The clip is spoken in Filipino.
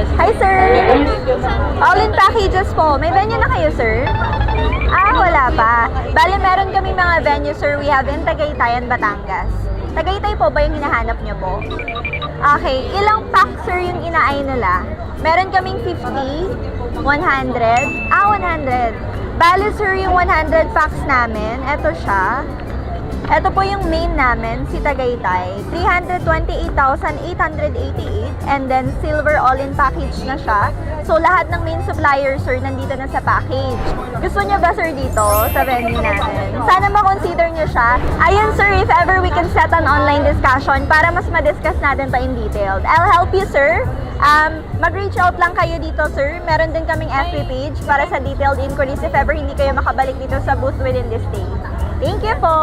Yes. Hi, sir! All-in packages po. May venue na kayo, sir? Wala pa. Bale, meron kami mga venue, sir. We have in Tagaytay and Batangas. Tagaytay po ba yung hinahanap niyo po? Okay. Ilang pack, sir, yung inaay nila? Meron kaming 50, 100. 100. Bale, sir, yung 100 packs namin, eto siya. Ito po yung main namin, si Tagaytay. 328,888 and then silver all-in package na siya. So lahat ng main suppliers, sir, nandito na sa package. Gusto niyo ba, sir, dito sa venue natin? Sana ma-consider niyo siya. Ayun, sir, if ever we can set an online discussion para mas ma-discuss natin pa in detailed. I'll help you, sir. Mag-reach out lang kayo dito, sir. Meron din kaming FB page para sa detailed inquiries if ever hindi kayo makabalik dito sa booth within this day. Thank you po!